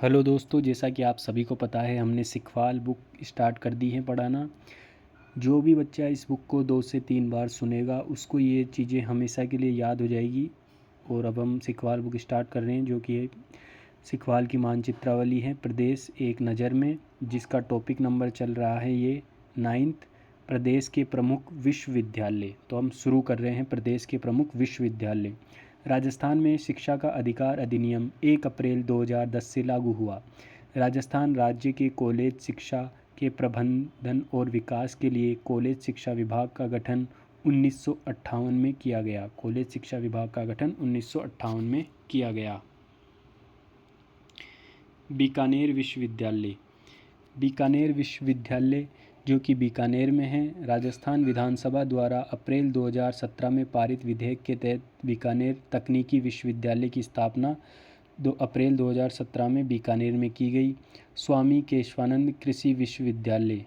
Hello दोस्तों, जैसा कि आप सभी को पता है हमने सिखवाल बुक स्टार्ट कर दी है पढ़ाना। जो भी बच्चा इस बुक को 2 से 3 बार सुनेगा उसको ये चीज़ें हमेशा के लिए याद हो जाएगी। और अब हम सिखवाल बुक स्टार्ट कर रहे हैं, जो कि सिखवाल की मानचित्रावली है प्रदेश एक नज़र में, जिसका टॉपिक नंबर चल रहा है ये 9th, प्रदेश के प्रमुख विश्वविद्यालय। तो हम शुरू कर रहे हैं प्रदेश के प्रमुख विश्वविद्यालय। राजस्थान में शिक्षा का अधिकार अधिनियम 1 अप्रैल 2010 से लागू हुआ। राजस्थान राज्य के कॉलेज शिक्षा के प्रबंधन और विकास के लिए कॉलेज शिक्षा विभाग का गठन 1958 में किया गया। कॉलेज शिक्षा विभाग का गठन 1958 में किया गया। बीकानेर विश्वविद्यालय। बीकानेर विश्वविद्यालय जो कि बीकानेर में है, राजस्थान विधानसभा द्वारा अप्रैल 2017 में पारित विधेयक के तहत बीकानेर तकनीकी विश्वविद्यालय की स्थापना 2 अप्रैल 2017 में बीकानेर में की गई। स्वामी केशवानंद कृषि विश्वविद्यालय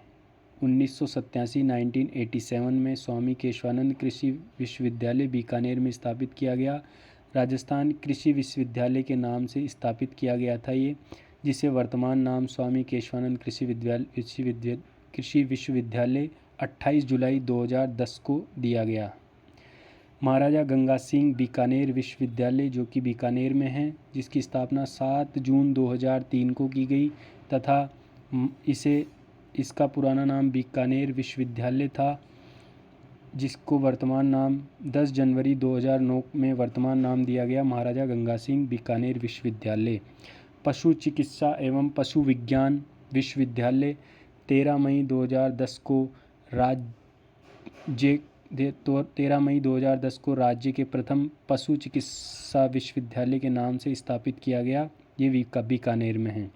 1987 में स्वामी केशवानंद कृषि विश्वविद्यालय बीकानेर में स्थापित किया गया। राजस्थान कृषि विश्वविद्यालय के नाम से स्थापित किया गया था ये, जिसे वर्तमान नाम स्वामी केशवानंद कृषि विश्वविद्यालय 28 जुलाई 2010 को दिया गया। महाराजा गंगा सिंह बीकानेर विश्वविद्यालय जो कि बीकानेर में है, जिसकी स्थापना 7 जून 2003 को की गई तथा इसका पुराना नाम बीकानेर विश्वविद्यालय था, जिसको वर्तमान नाम 10 जनवरी 2009 में वर्तमान नाम दिया गया महाराजा गंगा सिंह बीकानेर विश्वविद्यालय। पशु चिकित्सा एवं पशु विज्ञान विश्वविद्यालय 13 मई 2010 को राज्य के प्रथम पशु चिकित्सा विश्वविद्यालय के नाम से स्थापित किया गया। ये बीकानेर में है।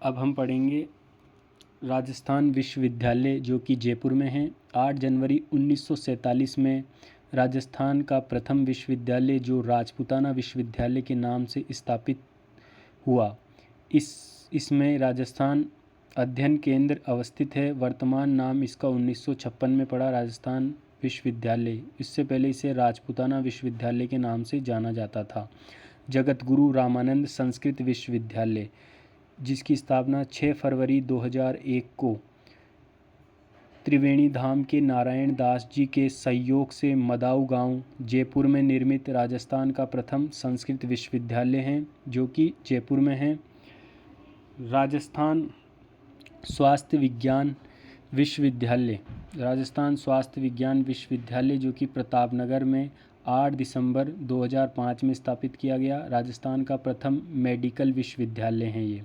अब हम पढ़ेंगे राजस्थान विश्वविद्यालय जो कि जयपुर में है। 8 जनवरी 1947 में राजस्थान का प्रथम विश्वविद्यालय जो राजपूताना विश्वविद्यालय के नाम से स्थापित हुआ। इसमें राजस्थान अध्ययन केंद्र अवस्थित है। वर्तमान नाम इसका 1956 में पड़ा राजस्थान विश्वविद्यालय। इससे पहले इसे राजपूताना विश्वविद्यालय के नाम से जाना जाता था। जगत गुरु रामानंद संस्कृत विश्वविद्यालय जिसकी स्थापना 6 फरवरी 2001 को त्रिवेणी धाम के नारायण दास जी के सहयोग से मदाऊ गांव जयपुर में निर्मित राजस्थान का प्रथम संस्कृत विश्वविद्यालय है, जो कि जयपुर में है। राजस्थान स्वास्थ्य विज्ञान विश्वविद्यालय राजस्थान स्वास्थ्य विज्ञान विश्वविद्यालय जो कि प्रतापनगर में 8 दिसंबर 2005 में स्थापित किया गया। राजस्थान का प्रथम मेडिकल विश्वविद्यालय है ये।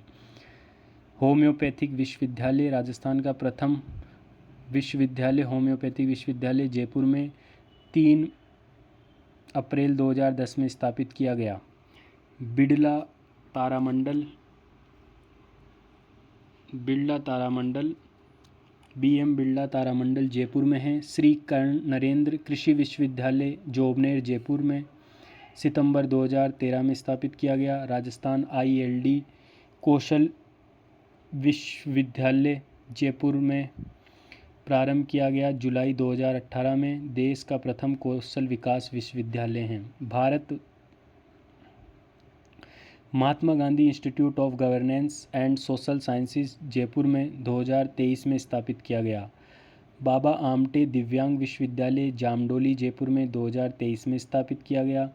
होम्योपैथिक विश्वविद्यालय राजस्थान का प्रथम विश्वविद्यालय होम्योपैथिक विश्वविद्यालय जयपुर में 3 अप्रैल 2010 में स्थापित किया गया। बिड़ला तारामंडल BM बिड़ला तारामंडल जयपुर में है। श्री कर्ण नरेंद्र कृषि विश्वविद्यालय जोबनेर जयपुर में सितंबर 2013 में स्थापित किया गया। राजस्थान ILD कौशल विश्वविद्यालय जयपुर में प्रारंभ किया गया जुलाई 2018 में। देश का प्रथम कौशल विकास विश्वविद्यालय है। भारत Mahatma Gandhi Institute of Governance and Social Sciences Jaipur में 2023 में स्थापित किया गया। बाबा आमटे दिव्यांग विश्वविद्यालय जामडोली जयपुर में 2023 में स्थापित किया गया।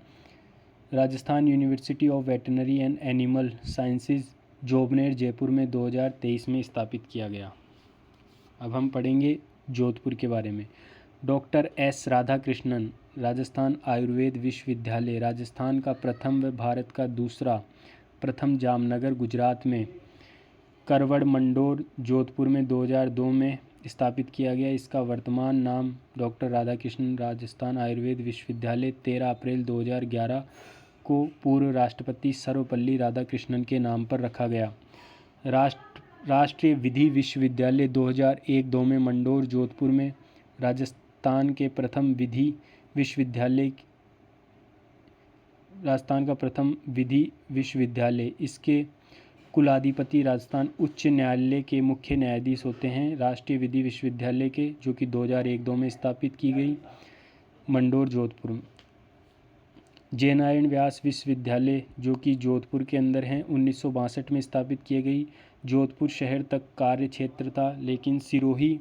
Rajasthan university of veterinary and animal sciences Jobner Jaipur में 2023 में स्थापित किया गया। अब हम पढ़ेंगे जोधपुर के बारे में। डॉक्टर S राधाकृष्णन राजस्थान आयुर्वेद विश्वविद्यालय राजस्थान का प्रथम व भारत का दूसरा प्रथम जामनगर गुजरात में करवड़ मंडोर जोधपुर में 2002 में स्थापित किया गया। इसका वर्तमान नाम डॉक्टर राधाकृष्णन राजस्थान आयुर्वेद विश्वविद्यालय 13 अप्रैल 2011 को पूर्व राष्ट्रपति सर्वपल्ली राधाकृष्णन के नाम पर रखा गया। राष्ट्रीय विधि विश्वविद्यालय 2001-2 में मंडोर जोधपुर में राजस्थान का प्रथम विधि विश्वविद्यालय। इसके कुलाधिपति राजस्थान उच्च न्यायालय के मुख्य न्यायाधीश होते हैं। राष्ट्रीय विधि विश्वविद्यालय के जो कि 2001-2 में स्थापित की गई मंडोर जोधपुर। जयनारायण व्यास विश्वविद्यालय जो कि जोधपुर के अंदर है 1962 में स्थापित की गई। जोधपुर शहर तक कार्य क्षेत्र था, लेकिन सिरोही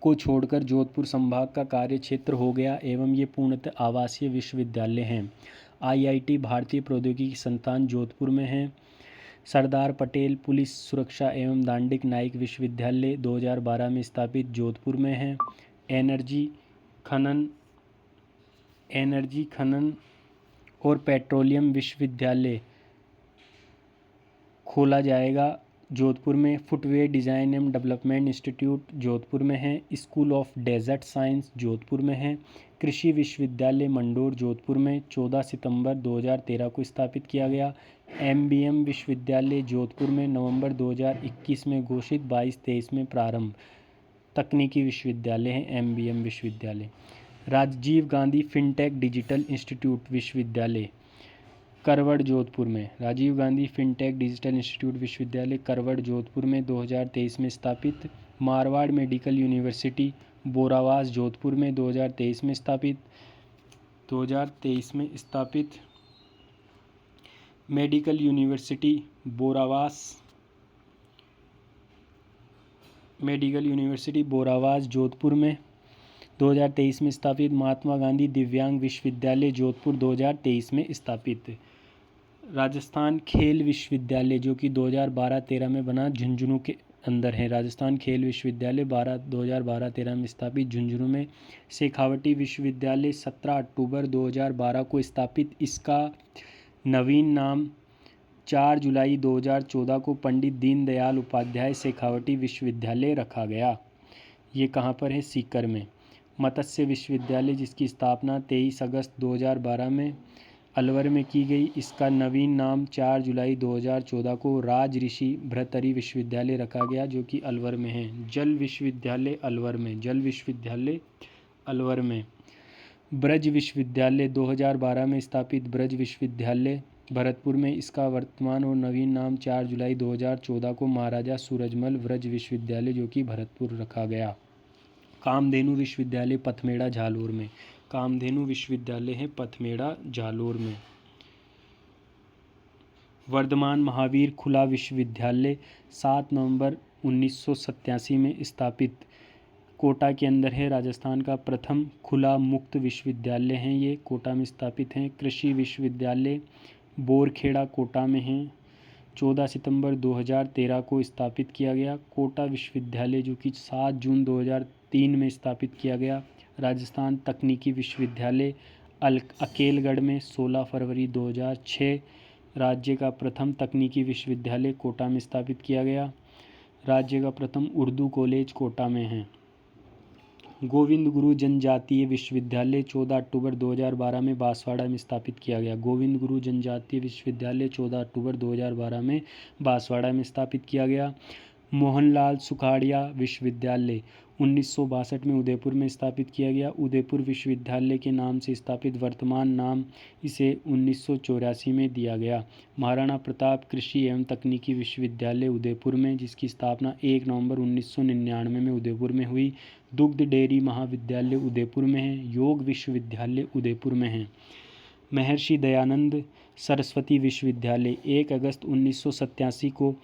को छोड़कर जोधपुर संभाग का कार्य क्षेत्र हो गया एवं ये पूर्णतः आवासीय विश्वविद्यालय हैं। आईआईटी भारतीय प्रौद्योगिकी संस्थान जोधपुर में है। सरदार पटेल पुलिस सुरक्षा एवं दांडिक नाइक विश्वविद्यालय 2012 में स्थापित जोधपुर में है। एनर्जी खनन और पेट्रोलियम विश्वविद्यालय खोला जाएगा जोधपुर में। फुटवेयर डिज़ाइन एवं डेवलपमेंट इंस्टीट्यूट जोधपुर में है। School of desert science Jodhpur में है। कृषि विश्वविद्यालय मंडोर जोधपुर में 14 सितंबर 2013 को स्थापित किया गया। एमबीएम विश्वविद्यालय जोधपुर में नवंबर 2021 में घोषित, 22-23 में प्रारंभ। तकनीकी विश्वविद्यालय है एमबीएम विश्वविद्यालय। Rajiv Gandhi fintech digital institute विश्वविद्यालय करवड़ जोधपुर में। Rajiv Gandhi fintech digital institute विश्वविद्यालय करवड़ जोधपुर में 2023 में स्थापित। मारवाड़ मेडिकल यूनिवर्सिटी बोरावास जोधपुर में 2023 में स्थापित। मेडिकल यूनिवर्सिटी बोरावास जोधपुर में 2023 में स्थापित। महात्मा गांधी दिव्यांग विश्वविद्यालय जोधपुर 2023 में स्थापित। राजस्थान खेल विश्वविद्यालय जो कि 2012-13 में बना, झुंझुनू के अंदर है। राजस्थान खेल विश्वविद्यालय 2012-13 में स्थापित, झुंझुनू में। शेखावटी विश्वविद्यालय 17 अक्टूबर 2012 को स्थापित। इसका नवीन नाम 4 जुलाई 2014 को पंडित दीनदयाल उपाध्याय शेखावटी विश्वविद्यालय रखा गया। ये कहाँ पर है? सीकर में। मत्स्य विश्वविद्यालय जिसकी स्थापना 23 अगस्त 2012 में अलवर में की गई। इसका नवीन नाम 4 जुलाई 2014 को राज ऋषि भर्तृहरि विश्वविद्यालय रखा गया, जो कि अलवर में है। जल विश्वविद्यालय अलवर में। ब्रज विश्वविद्यालय 2012 में स्थापित। ब्रज विश्वविद्यालय भरतपुर में। इसका वर्तमान और नवीन नाम 4 जुलाई 2014 को महाराजा सूरजमल ब्रज विश्वविद्यालय जो कि भरतपुर रखा गया। कामधेनु विश्वविद्यालय पथमेड़ा झालोर में। कामधेनु विश्वविद्यालय है पथमेड़ा झालोर में। वर्धमान महावीर खुला विश्वविद्यालय 7 नवंबर 1987 में स्थापित, कोटा के अंदर है। राजस्थान का प्रथम खुला मुक्त विश्वविद्यालय है, ये कोटा में स्थापित हैं। कृषि विश्वविद्यालय बोरखेड़ा कोटा में है। 14 सितंबर 2013 को स्थापित किया गया। कोटा विश्वविद्यालय जो कि 7 जून 2003 में स्थापित किया गया। राजस्थान तकनीकी विश्वविद्यालय अकेलगढ़ में 16 फरवरी 2006 राज्य का प्रथम तकनीकी विश्वविद्यालय कोटा में स्थापित किया गया। राज्य का प्रथम उर्दू कॉलेज कोटा में है। गोविंद गुरु जनजातीय विश्वविद्यालय 14 अक्टूबर 2012 में बांसवाड़ा में स्थापित किया गया। गोविंद गुरु जनजातीय विश्वविद्यालय 14 अक्टूबर 2012 में बांसवाड़ा में स्थापित किया गया। मोहनलाल सुखाड़िया विश्वविद्यालय 1962 में उदयपुर में स्थापित किया गया। उदयपुर विश्वविद्यालय के नाम से स्थापित, वर्तमान नाम इसे 1984 में दिया गया। महाराणा प्रताप कृषि एवं तकनीकी विश्वविद्यालय उदयपुर में, जिसकी स्थापना 1 नवंबर 1999 में उदयपुर में हुई। दुग्ध डेयरी महाविद्यालय उदयपुर में है। योग विश्वविद्यालय उदयपुर में है। महर्षि दयानंद सरस्वती विश्वविद्यालय 1 अगस्त 1987 को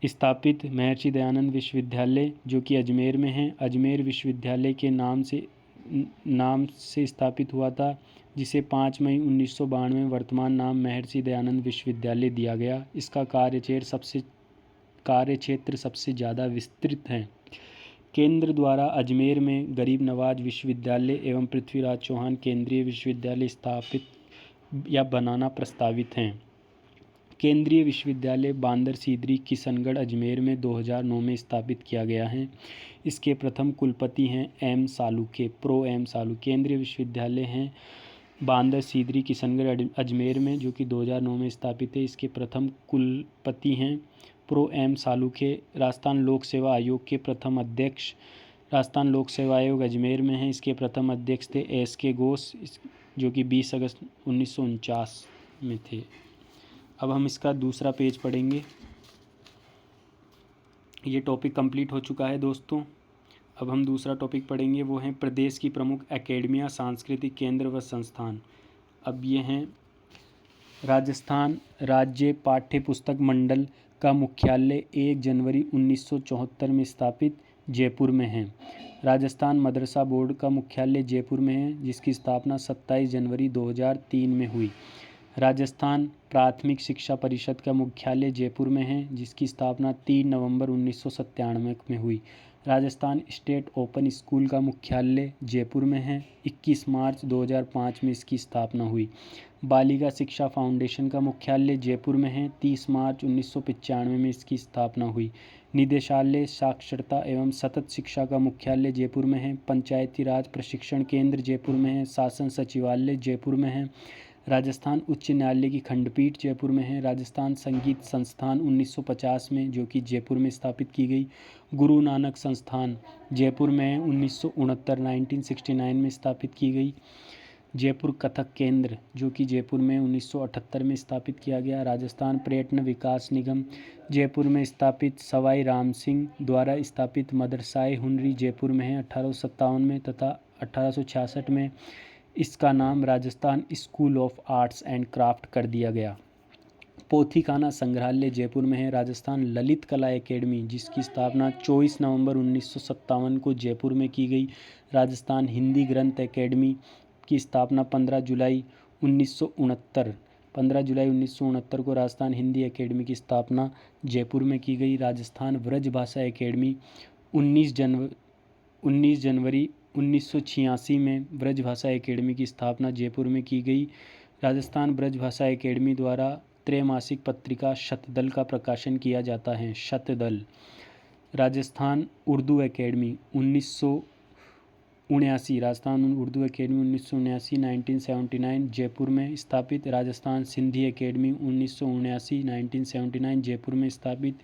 स्थापित। महर्षि दयानंद विश्वविद्यालय जो कि अजमेर में है। अजमेर विश्वविद्यालय के नाम से स्थापित हुआ था, जिसे 5 मई 1992 में वर्तमान नाम महर्षि दयानंद विश्वविद्यालय दिया गया। इसका कार्यक्षेत्र सबसे ज़्यादा विस्तृत है। केंद्र द्वारा अजमेर में गरीब नवाज विश्वविद्यालय एवं पृथ्वीराज चौहान केंद्रीय विश्वविद्यालय स्थापित या बनाना प्रस्तावित हैं। केंद्रीय विश्वविद्यालय बांदर सीदरी किशनगढ़ अजमेर में 2009 में स्थापित किया गया है। इसके प्रथम कुलपति हैं एम सालुके, प्रो एम सालुके। केंद्रीय विश्वविद्यालय हैं बांदर सीदरी किशनगढ़ अजमेर में, जो कि 2009 में स्थापित है। इसके प्रथम कुलपति हैं प्रो एम सालुके। राजस्थान लोक सेवा आयोग के प्रथम अध्यक्ष राजस्थान लोक सेवा आयोग अजमेर में है। इसके प्रथम अध्यक्ष थे एस.के. घोष, जो कि 20 अगस्त 1949 में थे। अब हम इसका दूसरा पेज पढ़ेंगे। ये टॉपिक कंप्लीट हो चुका है दोस्तों। अब हम दूसरा टॉपिक पढ़ेंगे, वो है प्रदेश की प्रमुख एकेडमियाँ, सांस्कृतिक केंद्र व संस्थान। अब ये हैं राजस्थान राज्य पाठ्य पुस्तक मंडल का मुख्यालय 1 जनवरी 1974 में स्थापित जयपुर में है। राजस्थान मदरसा बोर्ड का मुख्यालय जयपुर में है, जिसकी स्थापना 27 जनवरी 2003 में हुई। राजस्थान प्राथमिक शिक्षा परिषद का मुख्यालय जयपुर में है, जिसकी स्थापना 3 नवंबर 1997 में हुई। राजस्थान स्टेट ओपन स्कूल का मुख्यालय जयपुर में है, 21 मार्च 2005 में इसकी स्थापना हुई। बालिका शिक्षा फाउंडेशन का मुख्यालय जयपुर में है, 30 मार्च 1995 में इसकी स्थापना हुई। निदेशालय साक्षरता एवं सतत शिक्षा का मुख्यालय जयपुर में है। पंचायती राज प्रशिक्षण केंद्र जयपुर में है। शासन सचिवालय जयपुर में है। राजस्थान उच्च न्यायालय की खंडपीठ जयपुर में है। राजस्थान संगीत संस्थान 1950 में जो कि जयपुर में स्थापित की गई। गुरु नानक संस्थान जयपुर में है, 1969 में स्थापित की गई। जयपुर कथक केंद्र जो कि जयपुर में 1978 में स्थापित किया गया। राजस्थान पर्यटन विकास निगम जयपुर में स्थापित। सवाई राम सिंह द्वारा स्थापित मदरसाए हुनरी जयपुर में है 1857 में, तथा 1866 में इसका नाम Rajasthan school of arts and craft कर दिया गया। पोथीखाना संग्रहालय जयपुर में है। राजस्थान ललित कला एकेडमी जिसकी स्थापना 24 नवंबर 1957 को जयपुर में की गई। राजस्थान हिंदी ग्रंथ एकेडमी की स्थापना 15 जुलाई 1969 को राजस्थान हिंदी एकेडमी की स्थापना जयपुर में की गई। राजस्थान ब्रज भाषा एकेडमी 19 जनवरी 1986 में ब्रज भाषा एकेडमी की स्थापना जयपुर में की गई। राजस्थान ब्रज भाषा एकेडमी द्वारा त्रैमासिक पत्रिका शतदल का प्रकाशन किया जाता है। शतदल। राजस्थान उर्दू एकेडमी 1979 राजस्थान उर्दू एकेडमी 1979 जयपुर में स्थापित। राजस्थान सिंधी एकेडमी 1979 जयपुर में स्थापित।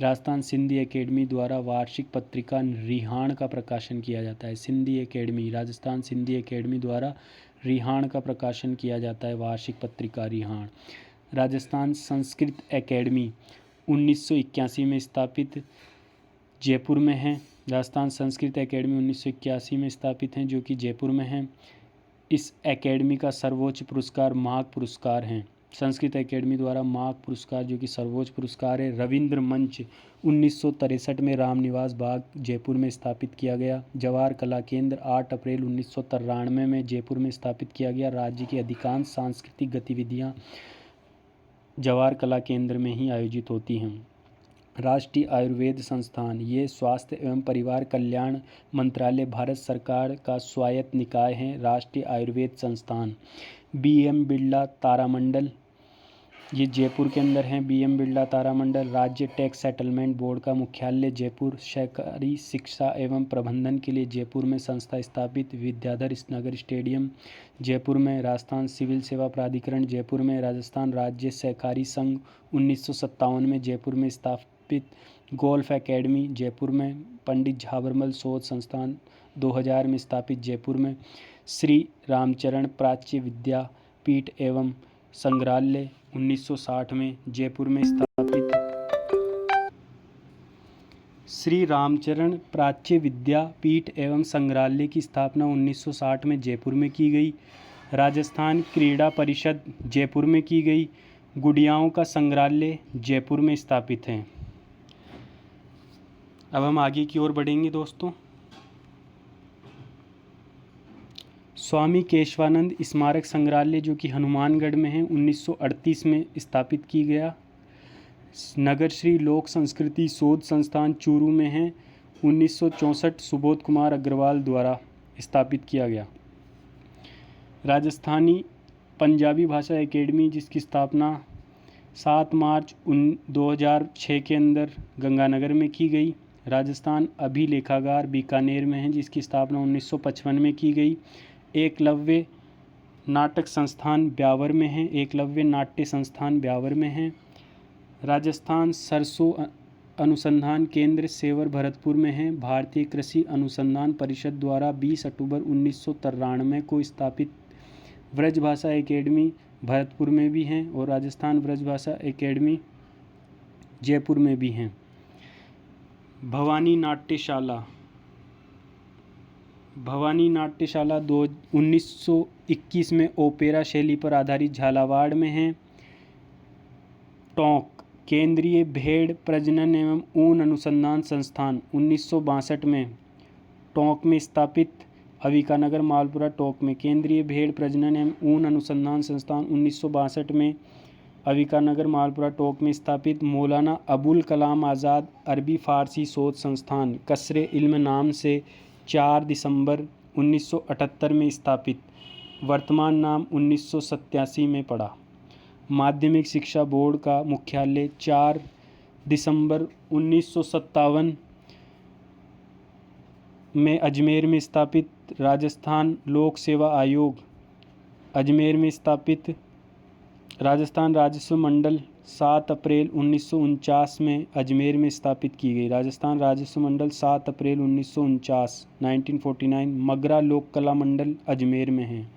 राजस्थान सिंधी एकेडमी द्वारा वार्षिक पत्रिका रिहाण का प्रकाशन किया जाता है। सिंधी एकेडमी राजस्थान सिंधी एकेडमी द्वारा रिहाण का प्रकाशन किया जाता है, वार्षिक पत्रिका रिहाण। राजस्थान संस्कृत एकेडमी 1981 में स्थापित जयपुर में है। राजस्थान संस्कृत एकेडमी 1981 में स्थापित हैं जो कि जयपुर में है। इस एकेडमी का सर्वोच्च पुरस्कार माघ पुरस्कार हैं। संस्कृत एकेडमी द्वारा माघ पुरस्कार जो कि सर्वोच्च पुरस्कार है। रविंद्र मंच 1963 में रामनिवास बाग जयपुर में स्थापित किया गया। जवाहर कला केंद्र 8 अप्रैल 1993 में जयपुर में स्थापित किया गया। राज्य की अधिकांश सांस्कृतिक गतिविधियाँ जवाहर कला केंद्र में ही आयोजित होती हैं। राष्ट्रीय आयुर्वेद संस्थान ये स्वास्थ्य एवं परिवार कल्याण मंत्रालय भारत सरकार का स्वायत्त निकाय है। राष्ट्रीय आयुर्वेद संस्थान BM बिरला तारामंडल ये जयपुर के अंदर हैं। BM बिरला तारामंडल। राज्य टैक्स सेटलमेंट बोर्ड का मुख्यालय जयपुर। सहकारी शिक्षा एवं प्रबंधन के लिए जयपुर में संस्था स्थापित। विद्याधर नगर स्टेडियम जयपुर में। राजस्थान सिविल सेवा प्राधिकरण जयपुर में। राजस्थान राज्य सहकारी संघ 1957 में जयपुर में स्थापित। गोल्फ एकेडमी जयपुर में। पंडित झाबरमल शोध संस्थान 2000 में स्थापित जयपुर में। श्री रामचरण प्राच्य विद्यापीठ एवं संग्रहालय 1960 में जयपुर में स्थापित। श्री रामचरण प्राच्य विद्यापीठ एवं संग्रहालय की स्थापना 1960 में जयपुर में की गई। राजस्थान क्रीड़ा परिषद जयपुर में की गई। गुड़ियाओं का संग्रहालय जयपुर में स्थापित है। अब हम आगे की ओर बढ़ेंगे दोस्तों। स्वामी केशवानंद स्मारक संग्रहालय जो कि हनुमानगढ़ में है 1938 में स्थापित की गया। नगर श्री लोक संस्कृति शोध संस्थान चूरू में है 1964 सुबोध कुमार अग्रवाल द्वारा स्थापित किया गया। राजस्थानी पंजाबी भाषा एकेडमी जिसकी स्थापना 7 मार्च 2006 के अंदर गंगानगर में की गई। राजस्थान अभिलेखागार बीकानेर में है जिसकी स्थापना 1955 में की गई। एकलव्य नाटक संस्थान ब्यावर में है। एकलव्य नाट्य संस्थान ब्यावर में है। राजस्थान सरसों अनुसंधान केंद्र सेवर भरतपुर में है। भारतीय कृषि अनुसंधान परिषद द्वारा 20 अक्टूबर 1993 को स्थापित ब्रजभाषा एकेडमी भरतपुर में भी हैं और राजस्थान ब्रजभाषा एकेडमी जयपुर में भी हैं। भवानी नाट्यशाला भवानी नाट्यशाला 1921 में ओपेरा शैली पर आधारित झालावाड़ में है। टोंक केंद्रीय भेड़ प्रजनन एवं ऊन अनुसंधान संस्थान 1962 में टोंक में स्थापित। अविकानगर मालपुरा टोंक में केंद्रीय भेड़ प्रजनन एवं ऊन अनुसंधान संस्थान 1962 में अविकानगर मालपुरा टोंक में स्थापित। मौलाना अबुल कलाम आज़ाद अरबी फ़ारसी शोध संस्थान कसरे इल्म नाम से 4 दिसंबर 1978 में स्थापित। वर्तमान नाम 1987 में पड़ा। माध्यमिक शिक्षा बोर्ड का मुख्यालय 4 दिसंबर 1957 में अजमेर में स्थापित। राजस्थान लोक सेवा आयोग अजमेर में स्थापित। राजस्थान राजस्व मंडल 7 अप्रैल 1949 में अजमेर में स्थापित की गई। राजस्थान राजस्व मंडल 7 अप्रैल 1949 मगरा लोक कला मंडल अजमेर में है।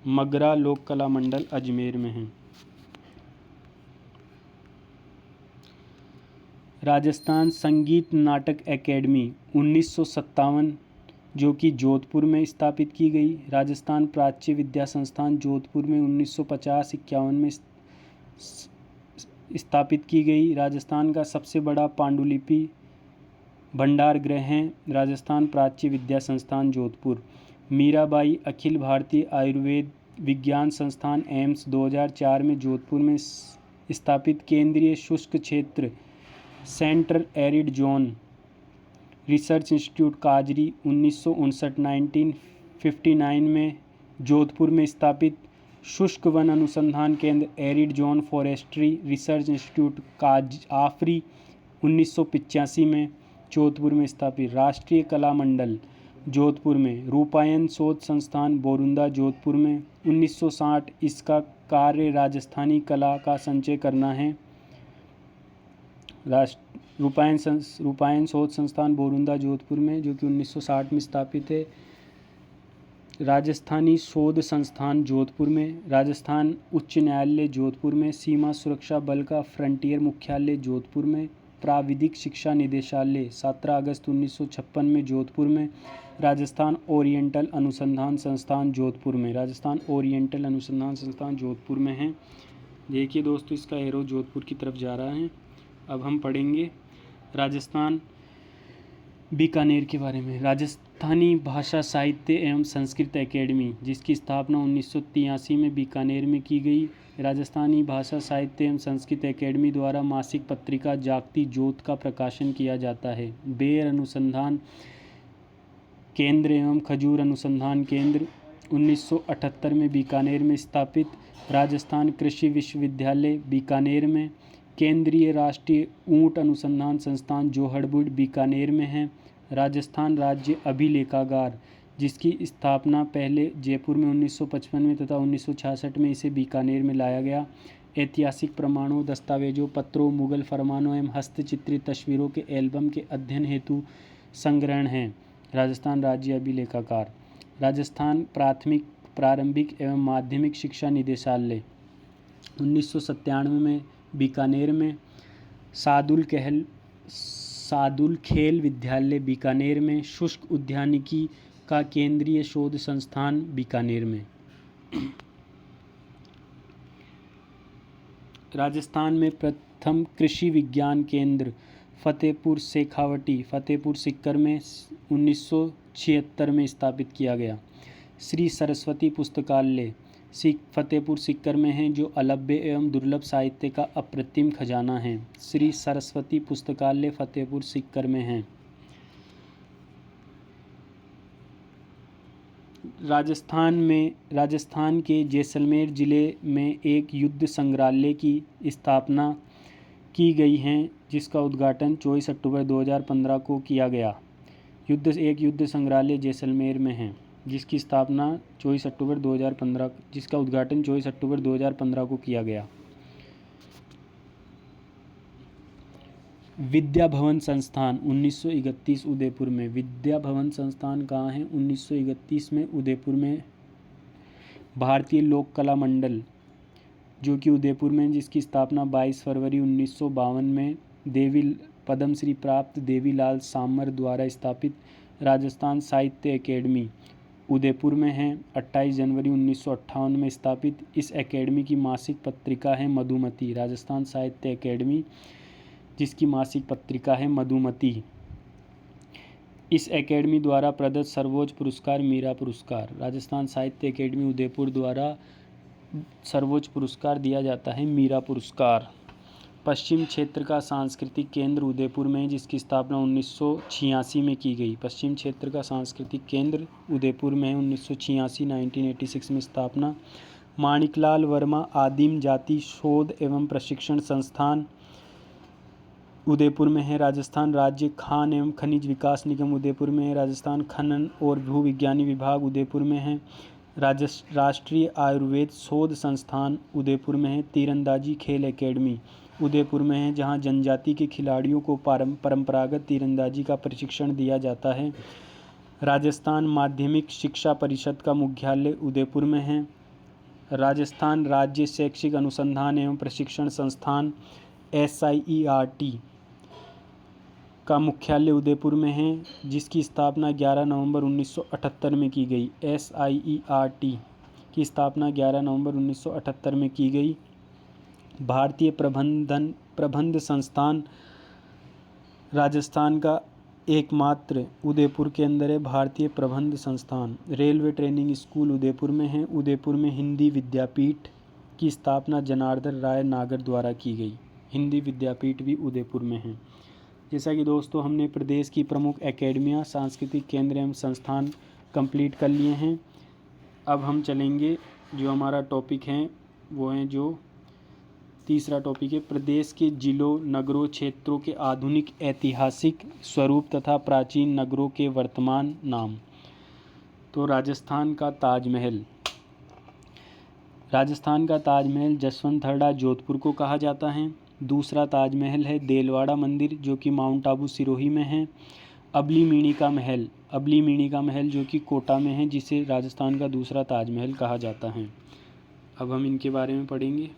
मगरा लोक कला मंडल अजमेर में है। राजस्थान संगीत नाटक एकेडमी 1957 जो कि जोधपुर में स्थापित की गई। राजस्थान प्राच्य विद्या संस्थान जोधपुर में 1950-51 में स्थापित की गई। राजस्थान का सबसे बड़ा पांडुलिपि भंडार गृह है राजस्थान प्राच्य विद्या संस्थान जोधपुर। मीराबाई अखिल भारतीय आयुर्वेद विज्ञान संस्थान एम्स 2004 में जोधपुर में स्थापित। केंद्रीय शुष्क क्षेत्र Central Arid Zone Research Institute काजरी 1959 में जोधपुर में स्थापित। शुष्क वन अनुसंधान केंद्र Arid Zone Forestry Research Institute AFRI 1985 में जोधपुर में स्थापित। राष्ट्रीय कला मंडल जोधपुर में। रूपायन शोध संस्थान बोरुंदा जोधपुर में 1960। इसका कार्य राजस्थानी कला का संचय करना है। रूपायन शोध संस्थान बोरुंदा जोधपुर में जो कि 1960 में स्थापित है। राजस्थानी शोध संस्थान जोधपुर में। राजस्थान उच्च न्यायालय जोधपुर में। सीमा सुरक्षा बल का फ्रंटियर मुख्यालय जोधपुर में। प्राविधिक शिक्षा निदेशालय 17 अगस्त 1956 में जोधपुर में। राजस्थान ओरिएंटल अनुसंधान संस्थान जोधपुर में। राजस्थान ओरिएंटल अनुसंधान संस्थान जोधपुर में है। देखिए दोस्तों, इसका एरो जोधपुर की तरफ जा रहा है। अब हम पढ़ेंगे राजस्थान बीकानेर के बारे में। राजस्थानी भाषा साहित्य एवं संस्कृत एकेडमी जिसकी स्थापना 1983 में बीकानेर में की गई। राजस्थानी भाषा साहित्य एवं संस्कृत एकेडमी द्वारा मासिक पत्रिका जागती जोत का प्रकाशन किया जाता है। बेर अनुसंधान केंद्र एवं खजूर अनुसंधान केंद्र 1978 में बीकानेर में स्थापित। राजस्थान कृषि विश्वविद्यालय बीकानेर में। केंद्रीय राष्ट्रीय ऊंट अनुसंधान संस्थान जोहड़बुड़ बीकानेर में है। राजस्थान राज्य अभिलेखागार जिसकी स्थापना पहले जयपुर में 1955 में तथा 1966 में इसे बीकानेर में लाया गया। ऐतिहासिक प्रमाणों, दस्तावेजों, पत्रों, मुगल फरमानों एवं हस्तचित्रित तस्वीरों के एल्बम के अध्ययन हेतु संग्रहण है। राजस्थान राज्य अभिलेखागार। राजस्थान प्रारंभिक एवं माध्यमिक शिक्षा निदेशालय 1997 में बीकानेर में। सादुल खेल विद्यालय बीकानेर में। शुष्क उद्यानिकी का केंद्रीय शोध संस्थान बीकानेर में। राजस्थान में प्रथम कृषि विज्ञान केंद्र फतेहपुर शेखावटी फतेहपुर सीकर में 1976 में स्थापित किया गया। श्री सरस्वती पुस्तकालय फतेहपुर सीकर में है जो अलभ्य एवं दुर्लभ साहित्य का अप्रतिम खजाना है। श्री सरस्वती पुस्तकालय फतेहपुर सीकर में है। राजस्थान के जैसलमेर जिले में एक युद्ध संग्रहालय की स्थापना की गई है जिसका उद्घाटन 24 अक्टूबर 2015 को किया गया। युद्ध संग्रहालय जैसलमेर में है जिसकी स्थापना 24 अक्टूबर 2015 जिसका उद्घाटन 24 अक्टूबर 2015 को किया गया। विद्या भवन संस्थान 1931 उदयपुर में। विद्या भवन संस्थान कहाँ है? 1931 में उदयपुर में। भारतीय लोक कला मंडल जो कि उदयपुर में जिसकी स्थापना 22 फरवरी 1952 में पद्मश्री प्राप्त देवीलाल सामर द्वारा स्थापित। राजस्थान साहित्य एकेडमी उदयपुर में है। 28 जनवरी 1958 में स्थापित इस एकेडमी की मासिक पत्रिका है मधुमती। राजस्थान साहित्य अकेडमी जिसकी मासिक पत्रिका है मधुमती। इस एकेडमी द्वारा प्रदत्त सर्वोच्च पुरस्कार मीरा पुरस्कार। राजस्थान साहित्य अकेडमी उदयपुर द्वारा सर्वोच्च पुरस्कार दिया जाता है मीरा पुरस्कार। पश्चिम क्षेत्र का सांस्कृतिक केंद्र उदयपुर में जिसकी स्थापना 1986 में की गई। पश्चिम क्षेत्र का सांस्कृतिक केंद्र उदयपुर में 1986 में स्थापना। माणिकलाल वर्मा आदिम जाति शोध एवं प्रशिक्षण संस्थान उदयपुर में है। राजस्थान राज्य खान एवं खनिज विकास निगम उदयपुर में है। राजस्थान खनन और भूविज्ञानी विभाग उदयपुर में है। राष्ट्रीय आयुर्वेद शोध संस्थान उदयपुर में है। तीरंदाजी खेल एकेडमी उदयपुर में है जहां जनजाति के खिलाड़ियों को परंपरागत तीरंदाजी का प्रशिक्षण दिया जाता है। राजस्थान माध्यमिक शिक्षा परिषद का मुख्यालय उदयपुर में है। राजस्थान राज्य शैक्षिक अनुसंधान एवं प्रशिक्षण संस्थान SIERT का मुख्यालय उदयपुर में है जिसकी स्थापना 11 नवंबर 1978 में की गई। SIERT की स्थापना 11 नवंबर 1978 में की गई। भारतीय प्रबंध संस्थान राजस्थान का एकमात्र उदयपुर के अंदर है भारतीय प्रबंध संस्थान। रेलवे ट्रेनिंग स्कूल उदयपुर में है। उदयपुर में हिंदी विद्यापीठ की स्थापना जनार्दन राय नागर द्वारा की गई। हिंदी विद्यापीठ भी उदयपुर में है। जैसा कि दोस्तों हमने प्रदेश की प्रमुख एकेडमियाँ सांस्कृतिक केंद्र एवं संस्थान कंप्लीट कर लिए हैं। अब हम चलेंगे जो हमारा टॉपिक है वो है जो तीसरा टॉपिक है प्रदेश के जिलों नगरों क्षेत्रों के आधुनिक ऐतिहासिक स्वरूप तथा प्राचीन नगरों के वर्तमान नाम। तो राजस्थान का ताजमहल। राजस्थान का ताजमहल जसवंतथरडा जोधपुर को कहा जाता है। दूसरा ताजमहल है देलवाड़ा मंदिर जो कि माउंट आबू सिरोही में है। अबली मीणी का महल जो कि कोटा में है जिसे राजस्थान का दूसरा ताजमहल कहा जाता है। अब हम इनके बारे में पढ़ेंगे।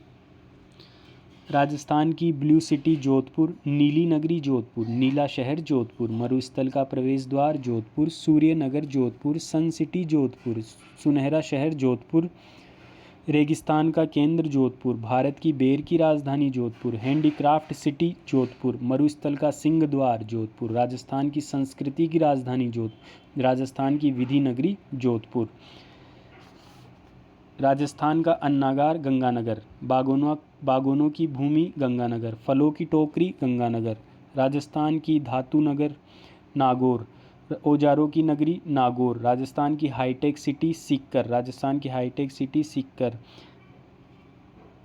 राजस्थान की ब्लू सिटी जोधपुर, नीली नगरी जोधपुर, नीला शहर जोधपुर, मरुस्थल का प्रवेश द्वार जोधपुर, सूर्य नगर जोधपुर, सन सिटी जोधपुर, सुनहरा शहर जोधपुर, रेगिस्तान का केंद्र जोधपुर, भारत की बेर की राजधानी जोधपुर, हैंडीक्राफ्ट सिटी जोधपुर, मरुस्थल का सिंह द्वार जोधपुर, राजस्थान की संस्कृति की राजधानी जोधपुर, राजस्थान की विधि नगरी जोधपुर, राजस्थान का अन्नागार गंगानगर, बागोनों की भूमि गंगानगर, फलों की टोकरी गंगानगर, राजस्थान की धातु नगर नागौर, औजारों की नगरी नागौर, राजस्थान की हाईटेक सिटी सीकर,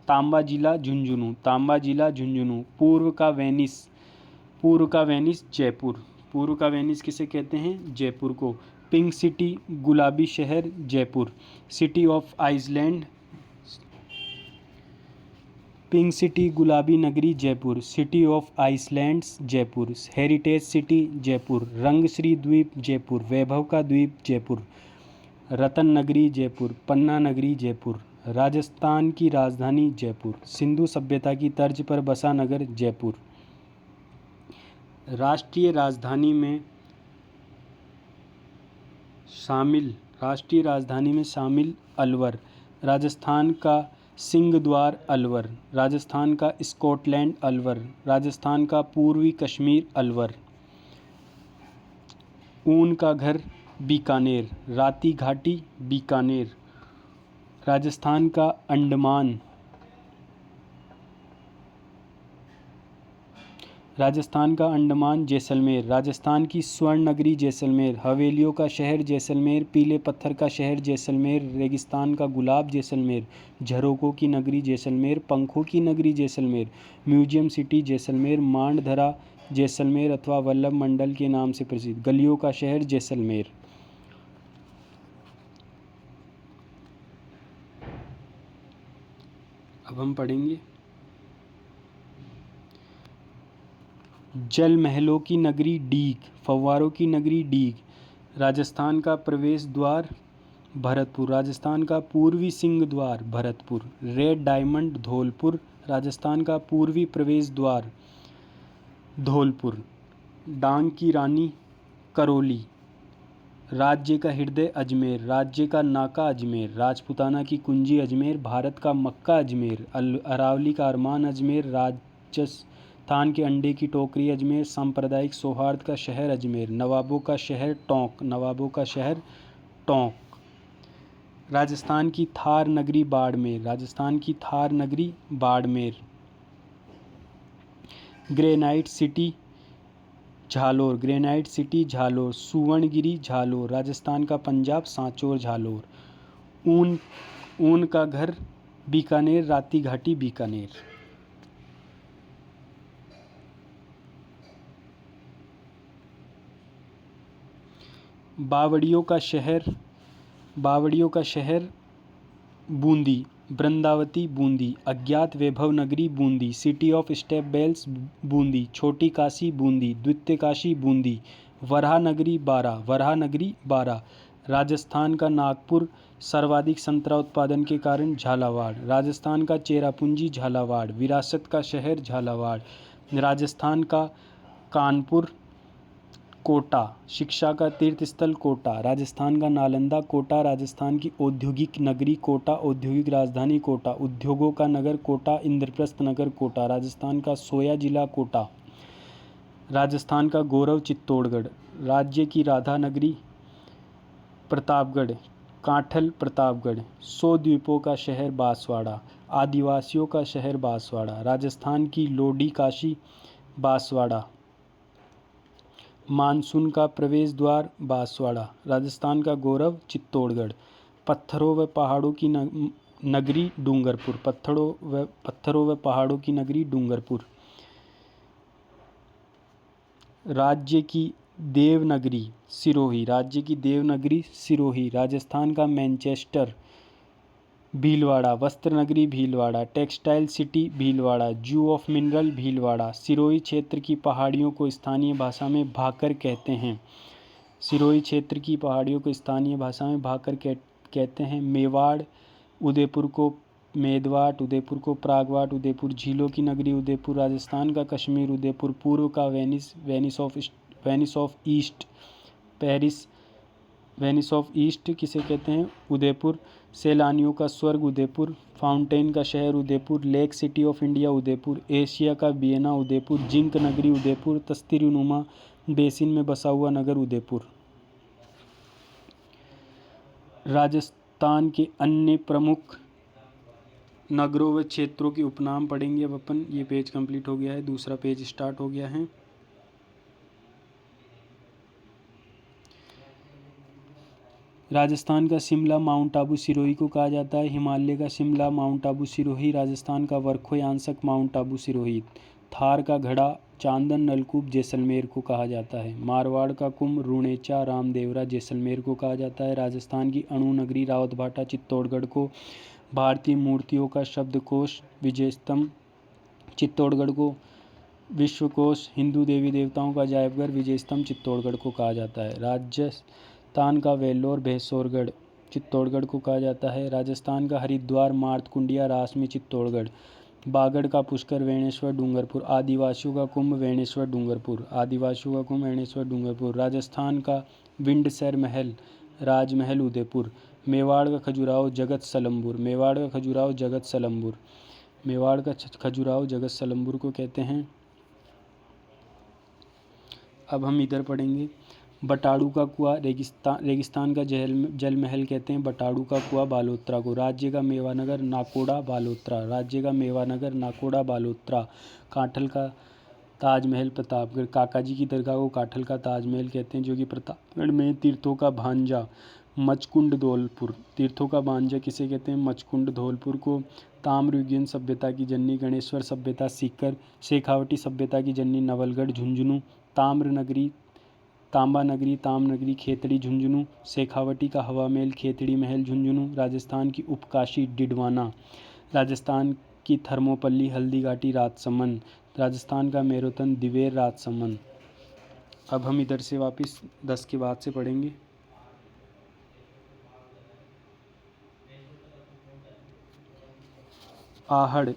तांबा जिला झुंझुनू, पूर्व का वेनिस जयपुर किसे कहते हैं जयपुर को, पिंक सिटी गुलाबी शहर Jaipur, city of island pink city गुलाबी नगरी Jaipur, city of islands Jaipur, heritage city Jaipur, रंगश्री द्वीप जयपुर, वैभव का द्वीप जयपुर, रतन नगरी जयपुर, पन्ना नगरी जयपुर, राजस्थान की राजधानी जयपुर, सिंधु सभ्यता की तर्ज पर बसा नगर जयपुर। राष्ट्रीय राजधानी में शामिल अलवर, राजस्थान का सिंह द्वार अलवर, राजस्थान का स्कॉटलैंड अलवर, राजस्थान का पूर्वी कश्मीर अलवर, ऊन का घर बीकानेर, राती घाटी बीकानेर, राजस्थान का अंडमान, जैसलमेर, राजस्थान की स्वर्ण नगरी जैसलमेर, हवेलियों का शहर जैसलमेर, पीले पत्थर का शहर जैसलमेर, रेगिस्तान का गुलाब जैसलमेर, झरोकों की नगरी जैसलमेर, पंखों की नगरी जैसलमेर, म्यूजियम सिटी जैसलमेर, मांडधरा जैसलमेर अथवा वल्लभ मंडल के नाम से प्रसिद्ध, गलियों का शहर जैसलमेर। अब हम पढ़ेंगे जल महलों की नगरी डीग, फव्वारों की नगरी डीग, राजस्थान का प्रवेश द्वार भरतपुर, राजस्थान का पूर्वी सिंह द्वार भरतपुर, रेड डायमंड धौलपुर, राजस्थान का पूर्वी प्रवेश द्वार धौलपुर, डांग की रानी करौली, राज्य का हृदय अजमेर, राज्य का नाका अजमेर, राजपूताना की कुंजी अजमेर, भारत का मक्का अजमेर, अरावली का अरमान अजमेर, राजस्थान के अंडे की टोकरी अजमेर, सांप्रदायिक सौहार्द का शहर अजमेर, नवाबों का शहर टोंक, नवाबों का शहर टोंक, राजस्थान की थार नगरी बाड़मेर, राजस्थान की थार नगरी Barmer, granite city Jalore, granite city Jalore, Suvarnagiri Jalore, Rajasthan का पंजाब सांचौर झालोर, ऊन ऊन का घर बीकानेर, राती घाटी बीकानेर। बावड़ियों का शहर बूंदी, वृंदावती बूंदी, अज्ञात वैभव नगरी Bundi, city of step wells Bundi, छोटी काशी बूंदी, द्वितीय काशी बूंदी, वराह नगरी बारा, राजस्थान का नागपुर, सर्वाधिक संतरा उत्पादन के कारण झालावाड़, राजस्थान का चेरापूंजी झालावाड़, विरासत का शहर झालावाड़, राजस्थान का कानपुर, कोटा, शिक्षा का तीर्थ स्थल कोटा, राजस्थान का नालंदा कोटा, राजस्थान की औद्योगिक नगरी कोटा, औद्योगिक राजधानी कोटा, उद्योगों का नगर कोटा, इंद्रप्रस्थ नगर कोटा, राजस्थान का सोया जिला कोटा, राजस्थान का गौरव चित्तौड़गढ़, राज्य की राधा नगरी प्रतापगढ़, कांठल प्रतापगढ़, 100 द्वीपों का शहर बांसवाड़ा, आदिवासियों का शहर बांसवाड़ा, राजस्थान की लोडी काशी बांसवाड़ा, मानसून का प्रवेश द्वार बांसवाड़ा, राजस्थान का गौरव चित्तौड़गढ़, पत्थरों व पहाड़ों की नगरी डूंगरपुर, पत्थरों व पहाड़ों की नगरी डूंगरपुर, राज्य की देवनगरी सिरोही, राज्य की देवनगरी सिरोही, राजस्थान का मैनचेस्टर भीलवाड़ा, वस्त्र नगरी Bhilwara, textile city Bhilwara, zoo of mineral Bhilwara, Sirohi क्षेत्र की पहाड़ियों को स्थानीय भाषा में भाकर कहते हैं, सिरोही क्षेत्र की पहाड़ियों को स्थानीय भाषा में भाकर कहते हैं, मेवाड़, उदयपुर को मेदवाट, उदयपुर को प्रागवाट, उदयपुर झीलों की नगरी उदयपुर, राजस्थान का कश्मीर उदयपुर, पूर्व का Venice of east Paris, Venice of east किसे कहते हैं उदयपुर, सैलानियों का स्वर्ग उदयपुर, फाउंटेन का शहर Udaipur, lake city of India Udaipur, Asia का वियना उदयपुर, जिंक नगरी उदयपुर, तस्तीनुमा बेसिन में बसा हुआ नगर उदयपुर। राजस्थान के अन्य प्रमुख नगरों व क्षेत्रों के उपनाम पढ़ेंगे अब अपन। ये पेज कंप्लीट हो गया है, दूसरा पेज स्टार्ट हो गया है। राजस्थान का शिमला माउंट आबू सिरोही को कहा जाता है, हिमालय का शिमला माउंट आबू सिरोही, राजस्थान का वर्खो यांसक माउंट आबू सिरोही, थार का घड़ा चांदन नलकूप जैसलमेर को कहा जाता है, मारवाड़ का कुंभ रुणेचा रामदेवरा जैसलमेर को कहा जाता है, राजस्थान की अणु नगरी रावतभाटा चित्तौड़गढ़ को, भारतीय मूर्तियों का शब्दकोश विजय स्तंभ चित्तौड़गढ़ को, विश्वकोश हिंदू देवी देवताओं का अजायबघर विजय स्तंभ चित्तौड़गढ़ को कहा जाता है, राजस्थान का वेल्लोर भैंसौरगढ़ चित्तौड़गढ़ को कहा जाता है, राजस्थान का हरिद्वार मार्तकुंडिया रासमी चित्तौड़गढ़, बागड़ का पुष्कर वेणेश्वर डूंगरपुर, आदिवासियों का कुंभ वेणेश्वर डूंगरपुर, आदिवासियों का कुंभ वेणेश्वर डूंगरपुर, राजस्थान का विंडसर महल राजमहल उदयपुर, मेवाड़ का खजुराहो जगत सलम्बुर, मेवाड़ का खजुराहो जगत सलम्बुर, मेवाड़ का खजुराहो जगत सलम्बुर को कहते हैं। अब हम इधर पढ़ेंगे बटाड़ू का कुआं रेगिस्तान का जल महल कहते हैं बटाड़ू का कुआं बालोतरा को, राज्य का मेवानगर नाकोड़ा बालोतरा, राज्य का मेवानगर नाकोड़ा बालोतरा, काठल का ताजमहल प्रतापगढ़, काका जी की दरगाह को काठल का ताजमहल कहते हैं जो कि प्रतापगढ़ में, तीर्थों का भांजा मचकुंड धौलपुर, तीर्थों का भांजा किसे कहते हैं मचकुंड धौलपुर को, ताम्रयुगीन सभ्यता की जननी गणेश्वर सभ्यता सीकर, शेखावटी सभ्यता की जननी नवलगढ़ झुंझुनू, तांबा नगरी तामनगरी खेतड़ी झुंझुनू, शेखावटी का हवा महल खेतड़ी महल झुंझुनू, राजस्थान की उपकाशी डिडवाना, राजस्थान की थर्मोपल्ली हल्दीघाटी राजसमंद, राजस्थान का मैरोतन दिवेर राजसमंद। अब हम इधर से वापस 10 के बाद से पढ़ेंगे। आहड़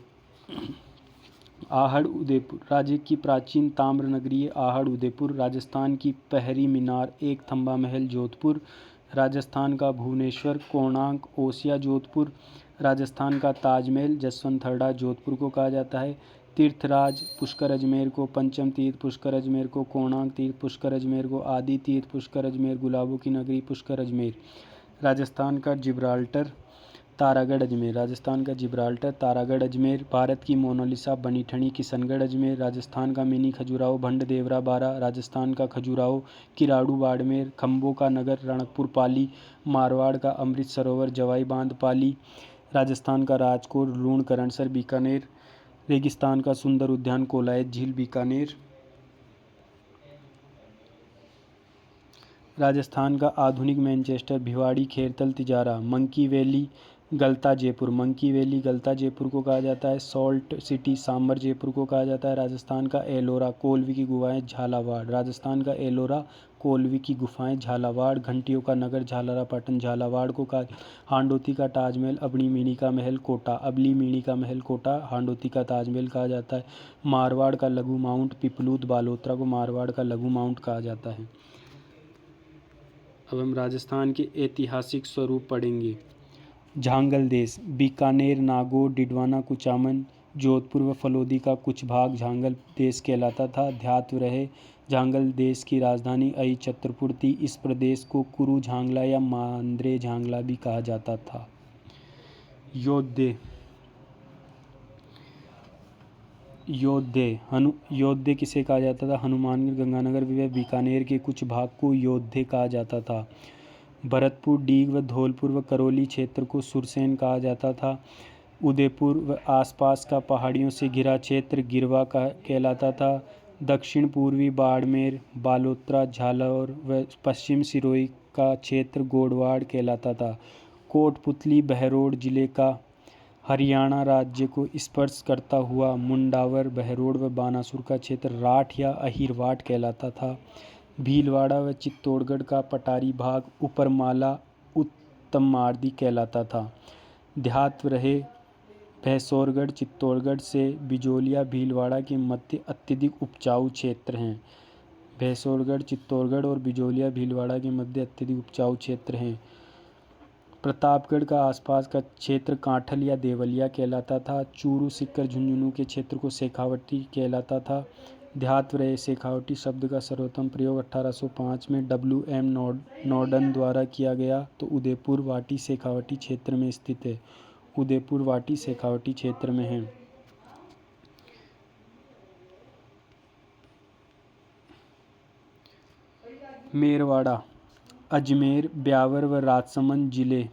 आहड़ उदयपुर। राज्य की प्राचीन ताम्र नगरी आहड़ उदयपुर। राजस्थान की पहरी मीनार एक थंबा महल जोधपुर। राजस्थान का भुवनेश्वर, कोणार्क, ओसिया जोधपुर। राजस्थान का ताजमहल जसवंतथरडा जोधपुर को कहा जाता है। तीर्थराज पुष्कर अजमेर को, पंचम तीर्थ पुष्कर अजमेर को, कोणार्क तीर्थ पुष्कर अजमेर को, आदि तीर्थ पुष्कर अजमेर, गुलाबों की नगरी पुष्कर अजमेर। राजस्थान का जिब्राल्टर तारागढ़ अजमेर। राजस्थान का जिब्राल्टर तारागढ़ अजमेर। भारत की मोनालिसा बनी ठनी किशनगढ़ अजमेर। राजस्थान का मिनी खजुराहो भंड देवरा बारा। राजस्थान का खजुराहो किराड़ू बाड़मेर। खंभों का नगर रणकपुर पाली। मारवाड़ का अमृत सरोवर जवाई बांध पाली। राजस्थान का राजकोट लूण करणसर बीकानेर। रेगिस्तान का सुंदर उद्यान कोलायत झील बीकानेर। राजस्थान का आधुनिक Manchester Bhiwadi Khairthal Tijara. Monkey valley Galta Jaipur. Monkey valley Galta Jaipur को कहा जाता है। सॉल्ट सिटी सांबर जयपुर को कहा जाता है। राजस्थान का एलोरा कोलवी की गुफाएं झालावाड़। राजस्थान का एलोरा कोलवी की गुफाएं झालावाड़। घंटियों का नगर झालरापाटन झालावाड़ को कहा। हांडोती का ताजमहल अबनी मीणी का महल कोटा। अबली मीणी का महल कोटा हांडोती का ताजमहल कहा जाता है। मारवाड़ का लघु माउंट पिपलूद बालोतरा को मारवाड़ का लघु माउंट कहा जाता है। अब हम राजस्थान के ऐतिहासिक स्वरूप पढ़ेंगे। झांगल देश बीकानेर, नागौर, डिडवाना, कुचामन, जोधपुर व फलोदी का कुछ भाग झांगल देश कहलाता था। ध्यात्व रहे झांगल देश की राजधानी अई छत्रपुर थी। इस प्रदेश को कुरु झांगला या मांद्रे झांगला भी कहा जाता था। योद्धे योद्धे किसे कहा जाता था? हनुमानगढ़, गंगानगर व बीकानेर के कुछ भाग को योद्धे कहा जाता था। भरतपुर, डीग व धौलपुर व करौली क्षेत्र को सुरसेन कहा जाता था। उदयपुर व आसपास का पहाड़ियों से घिरा क्षेत्र गिरवा का कहलाता था। दक्षिण पूर्वी बाड़मेर, बालोतरा, झालावाड़ व पश्चिम सिरोही का क्षेत्र गोडवाड़ कहलाता था। कोटपुतली बहरोड जिले का हरियाणा राज्य को स्पर्श करता हुआ मुंडावर, बहरोड व बानासुर का क्षेत्र राठ या अहिरवाट कहलाता था। भीलवाड़ा व चित्तौड़गढ़ का पठारी भाग ऊपरमाला, उत्तमार्दी कहलाता था। ध्यात्व रहे भैंसौरगढ़ चित्तौड़गढ़ से बिजोलिया भीलवाड़ा के मध्य अत्यधिक उपजाऊ क्षेत्र हैं। भैंसौरगढ़ चित्तौड़गढ़ और बिजोलिया भीलवाड़ा के मध्य अत्यधिक उपजाऊ क्षेत्र हैं। प्रतापगढ़ का आसपास का क्षेत्र कांठल या देवलिया कहलाता था। चूरू, सिक्कर, झुंझुनू के क्षेत्र को शेखावटी कहलाता था। ध्यात्व रहे शेखावटी शब्द का सर्वोत्तम प्रयोग 1805 में WM नॉर्डन द्वारा किया गया। तो उदयपुर वाटी शेखावटी क्षेत्र में स्थित है। उदयपुर वाटी शेखावटी क्षेत्र में है। मेरवाड़ा अजमेर, ब्यावर व राजसमंद जिले